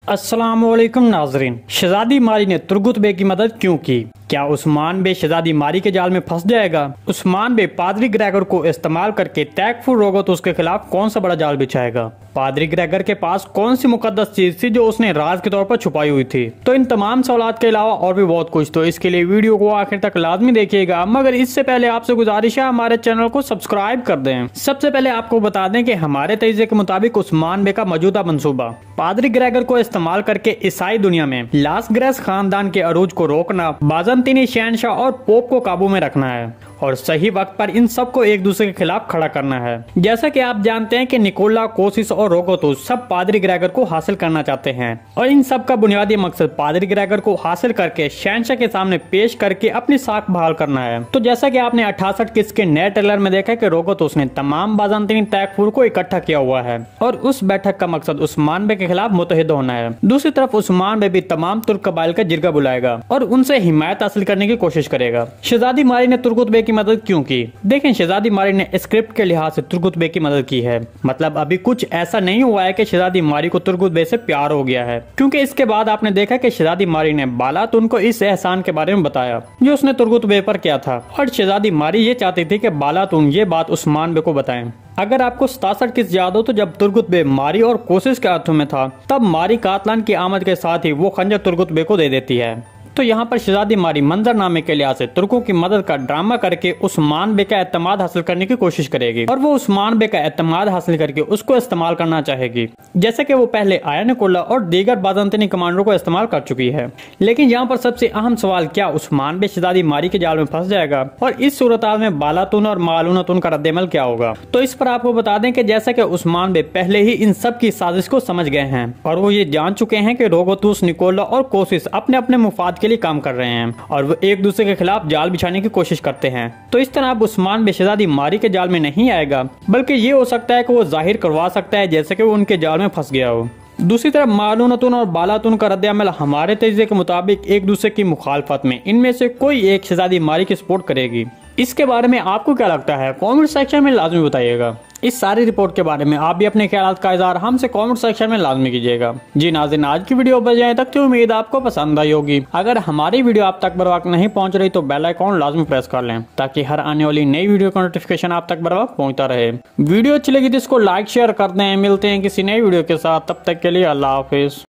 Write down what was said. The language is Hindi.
अस्सलामुअलैकुम नाजरीन। शहजादी मारी ने तुर्गुत बे की मदद क्यों की? क्या उस्मान बे शहजादी मारी के जाल में फंस जाएगा? उस्मान बे पादरी ग्रेगर को इस्तेमाल करके तैकफुर रोगतुस के खिलाफ कौन सा बड़ा जाल बिछाएगा? पादरी ग्रेगर के पास कौन सी मुकद्दस चीज थी जो उसने राज के तौर पर छुपाई हुई थी? तो इन तमाम सवालात के अलावा और भी बहुत कुछ, तो इसके लिए वीडियो को आखिर तक लाजमी देखिएगा। मगर इससे पहले आपसे गुजारिश है हमारे चैनल को सब्सक्राइब कर दें। सबसे पहले आपको बता दें कि हमारे तजज़िये के मुताबिक उस्मान बे का मौजूदा मंसूबा पादरी ग्रेगर को इस्तेमाल करके ईसाई दुनिया में लास ग्रेस खानदान के अरूज को रोकना, बाज़ंतीनी शहनशाह और पोप को काबू में रखना है और सही वक्त पर इन सब को एक दूसरे के खिलाफ खड़ा करना है। जैसा कि आप जानते हैं कि निकोला, कोसिस और रोगतुस सब पादरी ग्रेगर को हासिल करना चाहते हैं और इन सब का बुनियादी मकसद पादरी ग्रेगर को हासिल करके शहनशाह के सामने पेश करके अपनी साख बहाल करना है। तो जैसा कि आपने 68 किस के नए ट्रेलर में देखा कि रोगतुस ने तमाम बाज़ंतीनी तैकफुर को इकट्ठा किया हुआ है और उस बैठक का मकसद उस्मान बे के खिलाफ मुतहिद होना है। दूसरी तरफ उस्मान बे भी तमाम तुर्क कबाइल का जिरगा बुलाएगा और उनसे हिमायत हासिल करने की कोशिश करेगा। शहजादी मारी ने तुर्गुत बे की मदद क्यों की? देखें, शहजादी मारी ने स्क्रिप्ट के लिहाज से तुर्गुत बे की मदद की है। मतलब अभी कुछ ऐसा नहीं हुआ है कि शहजादी मारी को तुर्गुत बे से प्यार हो गया है, क्योंकि इसके बाद आपने देखा कि शहजादी मारी ने बालातुन को इस एहसान के बारे में बताया जो उसने तुर्गुत बे पर किया था और शहजादी मारी ये चाहती थी कि बालातुन ये बात उस्मान बे को बताएं। अगर आपको 67 किस याद हो तो जब तुर्गुत बे मारी और कोसिस के हाथों में था तब मारी कातलान की आमद के साथ ही वो खंजर तुर्गुत बे को दे देती है। तो यहाँ पर शहजादी मारी मंजरनामे के लिहाज से तुर्कों की मदद का ड्रामा करके उस्मान बे का एतमाद हासिल करने की कोशिश करेगी और वो उस्मान बे का एतमाद हासिल करके उसको इस्तेमाल करना चाहेगी, जैसे कि वो पहले आया निकोला और दीगर बाज़ंतीनी कमांडरों को इस्तेमाल कर चुकी है। लेकिन यहाँ पर सबसे अहम सवाल, क्या उस्मान बे शहजादी मारी के जाल में फंस जाएगा और इस सूरत में बालातुन और मालूनतुन का रद्देमल क्या होगा? तो इस पर आपको बता दें कि जैसा कि उस्मान बे पहले ही इन सब की साजिश को समझ गए हैं और वो ये जान चुके हैं कि रोगतुस, निकोला और कोसिस अपने अपने मुफाद के लिए काम कर रहे हैं और वो एक दूसरे के खिलाफ जाल बिछाने की कोशिश करते हैं। तो इस तरह अब उस्मान बे शहजादी मारी के जाल में नहीं आएगा, बल्कि ये हो सकता है कि वो जाहिर करवा सकता है जैसे कि वो उनके जाल में फंस गया हो। दूसरी तरफ मालूनतुन और बालातुन का रद्द-ए-अमल हमारे तजज़िये के मुताबिक एक दूसरे की मुखालफत में इनमें से कोई एक शहजादी मारी की सपोर्ट करेगी। इसके बारे में आपको क्या लगता है? कमेंट सेक्शन में लाजमी बताइएगा। इस सारी रिपोर्ट के बारे में आप भी अपने ख्यालात का इज़हार हमसे कमेंट सेक्शन में लाजमी कीजिएगा। जी नाज़रीन, आज की वीडियो बच जाए तक की उम्मीद आपको पसंद आई होगी। अगर हमारी वीडियो आप तक बर वक्त नहीं पहुंच रही तो बेल आइकॉन लाजमी प्रेस कर लें ताकि हर आने वाली नई वीडियो का नोटिफिकेशन आप तक बर वक्त पहुंचता रहे। वीडियो अच्छी लगी तो इसको लाइक शेयर कर दें। मिलते हैं किसी नई वीडियो के साथ, तब तक के लिए अल्लाह हाफिज।